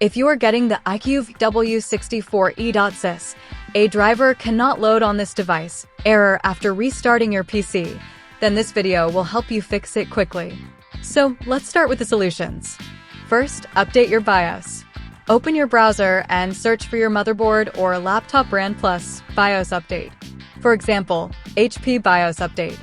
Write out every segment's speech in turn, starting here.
If you are getting the IQVW64E.SYS, a driver cannot load on this device, error after restarting your PC, then this video will help you fix it quickly. So let's start with the solutions. First, update your BIOS. Open your browser and search for your motherboard or laptop brand plus BIOS update. For example, HP BIOS update.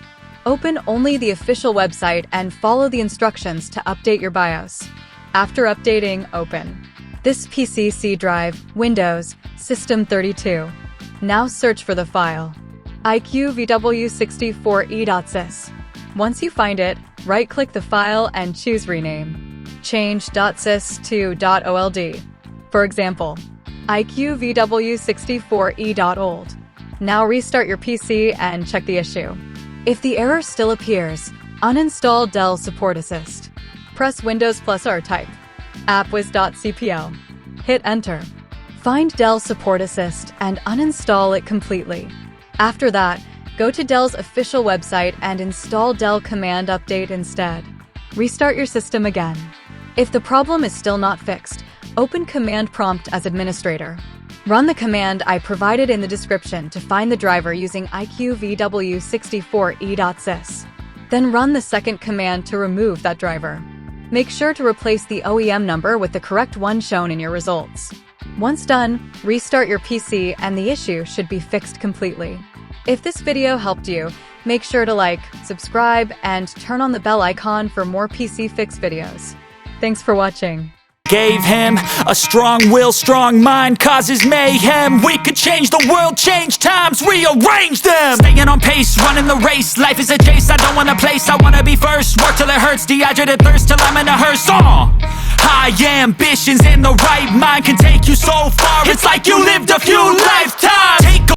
Open only the official website and follow the instructions to update your BIOS. After updating, open. This PC C drive, Windows, System 32. Now search for the file, IQVW64E.SYS. Once you find it, right-click the file and choose Rename. Change .sys to .old. For example, IQVW64E.old. Now restart your PC and check the issue. If the error still appears, uninstall Dell SupportAssist. Press Windows plus R type appwiz.cpl. Hit Enter. Find Dell SupportAssist and uninstall it completely. After that, go to Dell's official website and install Dell Command Update instead. Restart your system again. If the problem is still not fixed, open Command Prompt as administrator. Run the command I provided in the description to find the driver using IQVW64E.SYS. Then run the second command to remove that driver. Make sure to replace the OEM number with the correct one shown in your results. Once done, restart your PC and the issue should be fixed completely. If this video helped you, make sure to like, subscribe, and turn on the bell icon for more PC fix videos. Thanks for watching. Gave him a strong will, strong mind causes mayhem. We could change the world, change times, rearrange them. Staying on pace, running the race. Life is a chase, I don't want a place. I wanna be first, work till it hurts. Dehydrated thirst till I'm in a hearse. High ambitions in the right mind can take you so far. It's like you lived a few